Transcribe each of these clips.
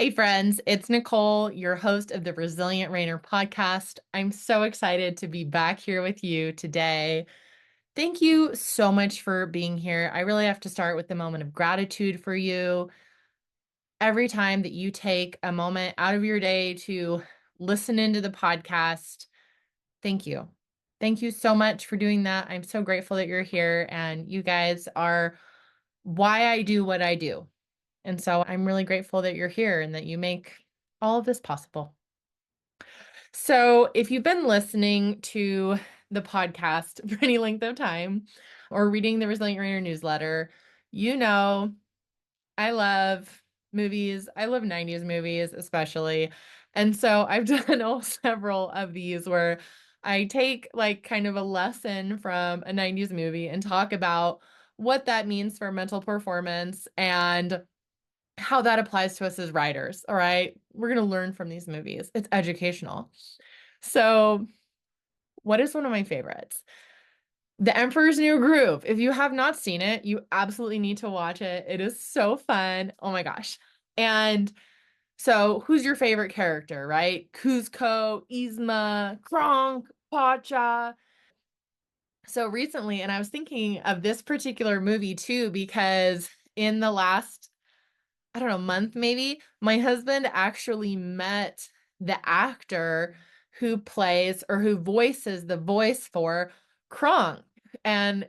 Hey, friends, it's Nicole, your host of the Resilient Rainer podcast. I'm so excited to be back here with you today. Thank you so much for being here. I really have to start with the moment of gratitude for you. Every time that you take a moment out of your day to listen into the podcast, thank you. Thank you so much for doing that. I'm so grateful that you're here, and you guys are why I do what I do. And so I'm really grateful that you're here and that you make all of this possible. So, if you've been listening to the podcast for any length of time or reading the Resilient Rainer newsletter, you know I love movies. I love 90s movies, especially. And so I've done several of these where I take like kind of a lesson from a 90s movie and talk about what that means for mental performance and how that applies to us as writers. All right. We're going to learn from these movies. It's educational. So, what is one of my favorites? The Emperor's New Groove. If you have not seen it, you absolutely need to watch it. It is so fun. Oh my gosh. And so, who's your favorite character, right? Kuzco, Yzma, Kronk, Pacha. So recently, and I was thinking of this particular movie too, because in the last, I don't know, month maybe, my husband actually met the actor who plays or who voices the voice for Kronk. And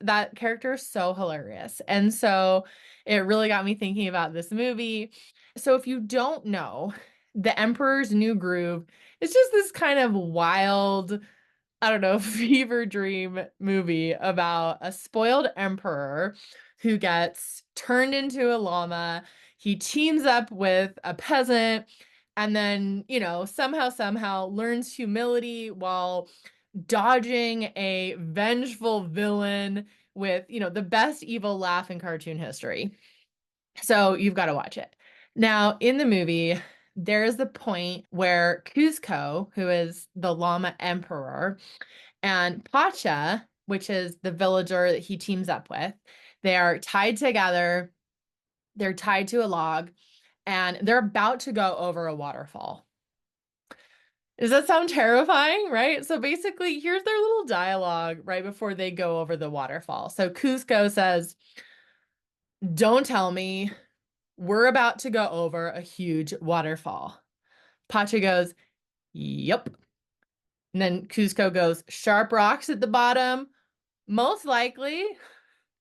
that character is so hilarious. And so it really got me thinking about this movie. So if you don't know, The Emperor's New Groove is just this kind of wild, I don't know, fever dream movie about a spoiled emperor who gets turned into a llama. He teams up with a peasant and then, somehow learns humility while dodging a vengeful villain with, the best evil laugh in cartoon history. So you've got to watch it. Now, in the movie, there is the point where Kuzco, who is the llama emperor, and Pacha, which is the villager that he teams up with, they are tied together. They're tied to a log, and they're about to go over a waterfall. Does that sound terrifying, right? So basically, here's their little dialogue right before they go over the waterfall. So Kuzco says, "Don't tell me, we're about to go over a huge waterfall." Pacha goes, "Yep." And then Kuzco goes, "Sharp rocks at the bottom? Most likely."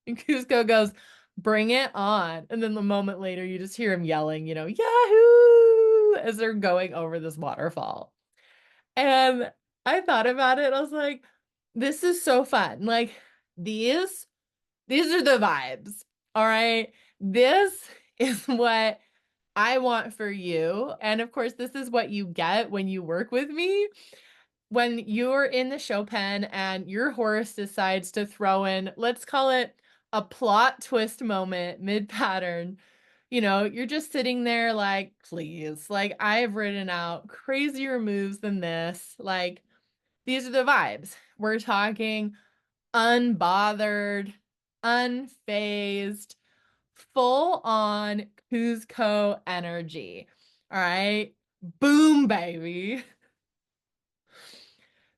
And Kuzco goes, "Bring it on." And then the moment later, you just hear him yelling, "Yahoo!" as they're going over this waterfall. And I thought about it. I was like, this is so fun. Like these, these are the vibes. All right. This is what I want for you. And of course, this is what you get when you work with me. When you're in the show pen and your horse decides to throw in, let's call it a plot twist moment mid-pattern, you're just sitting there like, please, like I've written out crazier moves than this. Like these are the vibes. We're talking unbothered, unfazed, full on Kuzco energy. All right. Boom, baby.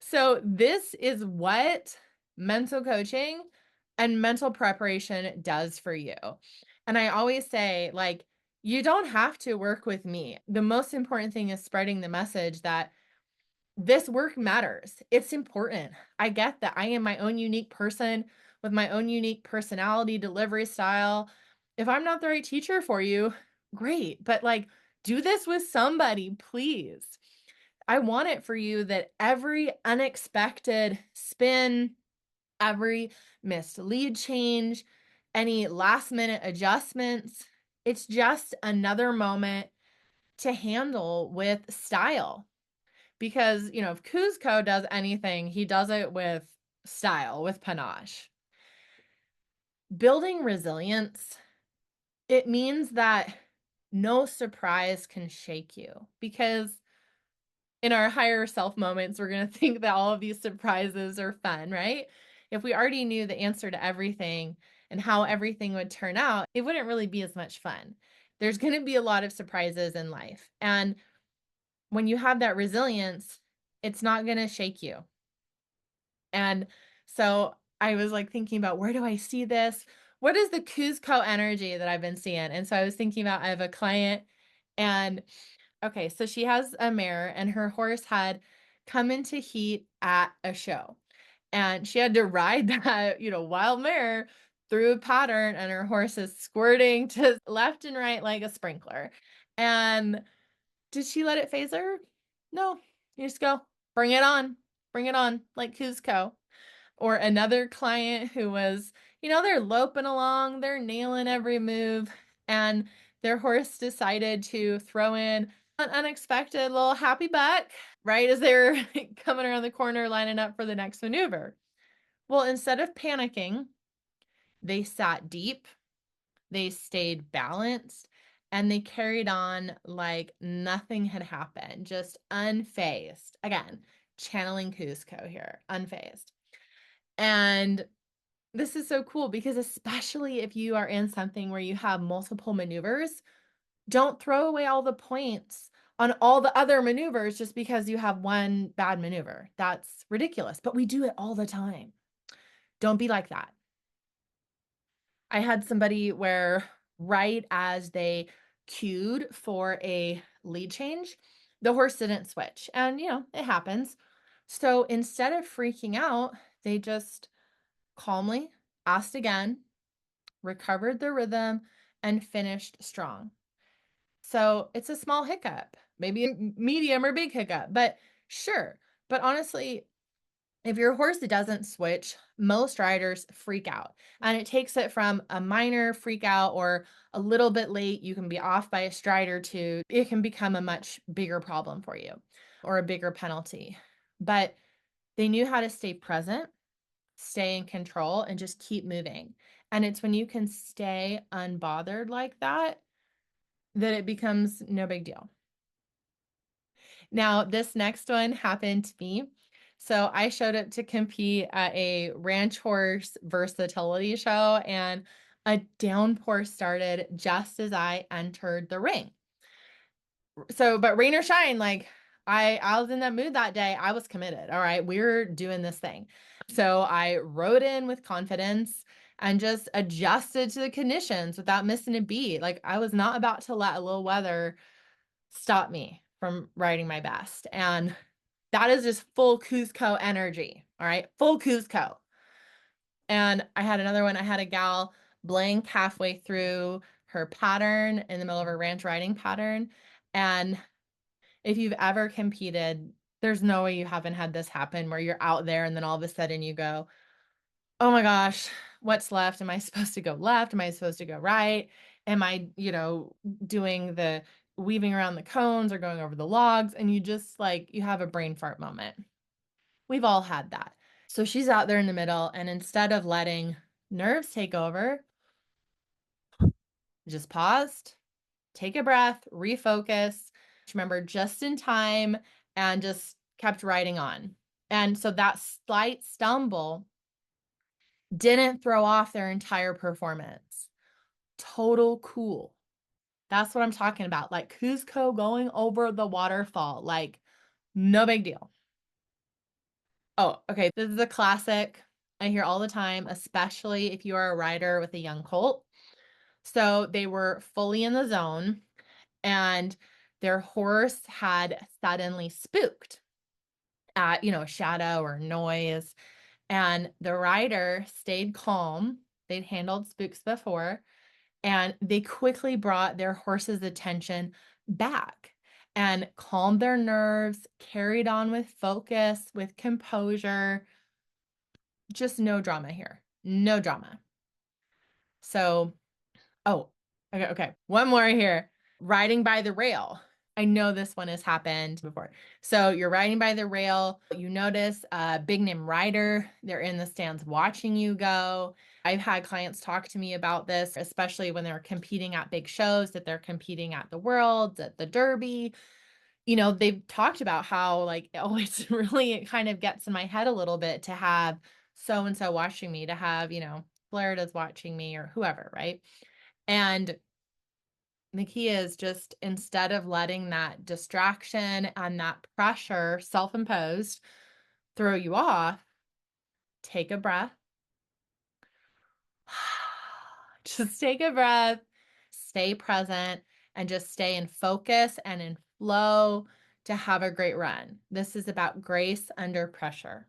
So, this is what mental coaching and mental preparation does for you. And I always say, like, you don't have to work with me. The most important thing is spreading the message that this work matters. It's important. I get that I am my own unique person with my own unique personality, delivery style. If I'm not the right teacher for you, great. But like, do this with somebody, please. I want it for you that every unexpected spin, every missed lead change, any last minute adjustments, it's just another moment to handle with style. Because, if Kuzco does anything, he does it with style, with panache. Building resilience, it means that no surprise can shake you because in our higher self moments, we're going to think that all of these surprises are fun, right? If we already knew the answer to everything and how everything would turn out, it wouldn't really be as much fun. There's going to be a lot of surprises in life. And when you have that resilience, it's not going to shake you. And so I was like thinking about, where do I see this? What is the Kuzco energy that I've been seeing? And so I was thinking about, I have a client, and okay, so she has a mare and her horse had come into heat at a show. And she had to ride that, wild mare through a pattern, and her horse is squirting to left and right like a sprinkler. And did she let it phase her? No. You just go, bring it on, like Kuzco. Or another client who was, they're loping along, they're nailing every move, and their horse decided to throw in an unexpected little happy buck right as they're coming around the corner lining up for the next maneuver. Well, instead of panicking, they sat deep, they stayed balanced, and they carried on like nothing had happened, just unfazed. Again, channeling Kuzco here, unfazed. And this is so cool because especially if you are in something where you have multiple maneuvers, don't throw away all the points on all the other maneuvers just because you have one bad maneuver. That's ridiculous, but we do it all the time. Don't be like that. I had somebody where right as they cued for a lead change, the horse didn't switch. And, it happens. So instead of freaking out, they just calmly asked again, recovered the rhythm, and finished strong. So it's a small hiccup, maybe a medium or big hiccup, but sure. But honestly, if your horse doesn't switch, most riders freak out. And it takes it from a minor freak out or a little bit late, you can be off by a stride or two, it can become a much bigger problem for you or a bigger penalty. But they knew how to stay present, stay in control, and just keep moving. And it's when you can stay unbothered like that that it becomes no big deal. Now, this next one happened to me. So I showed up to compete at a ranch horse versatility show, and a downpour started just as I entered the ring. So, but rain or shine, like I was in that mood that day. I was committed. All right, we're doing this thing. So I rode in with confidence and just adjusted to the conditions without missing a beat. Like I was not about to let a little weather stop me from riding my best. And that is just full Kuzco energy. All right, full Kuzco. And I had another one. I had a gal blank halfway through her pattern in the middle of her ranch riding pattern. And if you've ever competed, there's no way you haven't had this happen where you're out there and then all of a sudden you go, oh my gosh, what's left? Am I supposed to go left? Am I supposed to go right? Am I, doing the weaving around the cones or going over the logs? And you just like, you have a brain fart moment. We've all had that. So she's out there in the middle, and instead of letting nerves take over, just paused, take a breath, refocus, remember just in time, and just kept riding on. And so that slight stumble didn't throw off their entire performance. Total cool. That's what I'm talking about. Like Kuzco going over the waterfall, like no big deal. Oh, okay. This is a classic I hear all the time, especially if you are a rider with a young colt. So they were fully in the zone, and their horse had suddenly spooked at, a shadow or noise. And the rider stayed calm. They'd handled spooks before, and they quickly brought their horse's attention back and calmed their nerves, carried on with focus, with composure. Just no drama here. No drama. So, oh, okay. One more here. Riding by the rail. I know this one has happened before. So you're riding by the rail, you notice a big name rider, they're in the stands watching you go. I've had clients talk to me about this, especially when they're competing at big shows, that they're competing at the Worlds, at the Derby. They've talked about how like it always really it kind of gets in my head a little bit to have so and so watching me, to have, Florida's watching me or whoever, right? And The key is just instead of letting that distraction and that pressure, self-imposed, throw you off, take a breath. Just take a breath, stay present, and just stay in focus and in flow to have a great run. This is about grace under pressure.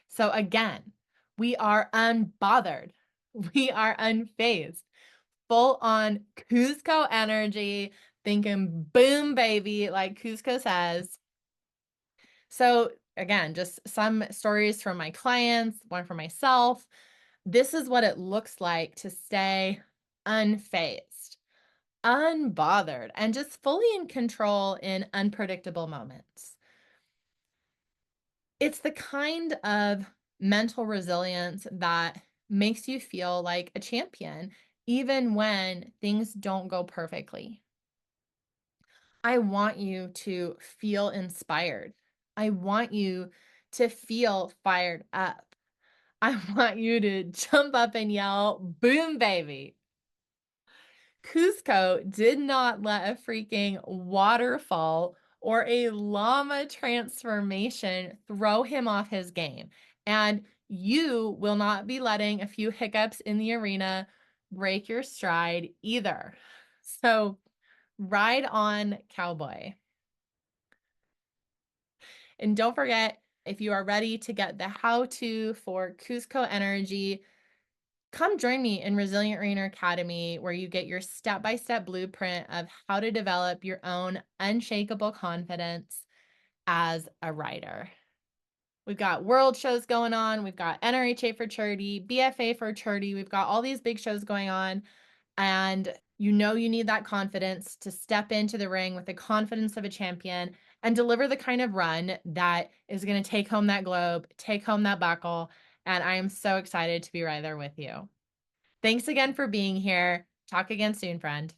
So again, we are unbothered. We are unfazed. Full on Kuzco energy, thinking boom, baby, like Kuzco says. So again, just some stories from my clients, one for myself. This is what it looks like to stay unfazed, unbothered, and just fully in control in unpredictable moments. It's the kind of mental resilience that makes you feel like a champion, even when things don't go perfectly. I want you to feel inspired. I want you to feel fired up. I want you to jump up and yell, boom, baby. Kuzco did not let a freaking waterfall or a llama transformation throw him off his game. And you will not be letting a few hiccups in the arena break your stride either. So ride on, cowboy. And don't forget, if you are ready to get the how-to for Kuzco energy, come join me in Resilient Rainer Academy, where you get your step-by-step blueprint of how to develop your own unshakable confidence as a writer. We've got world shows going on. We've got NRHA for charity, BFA for charity. We've got all these big shows going on. And you know you need that confidence to step into the ring with the confidence of a champion and deliver the kind of run that is going to take home that globe, take home that buckle. And I am so excited to be right there with you. Thanks again for being here. Talk again soon, friend.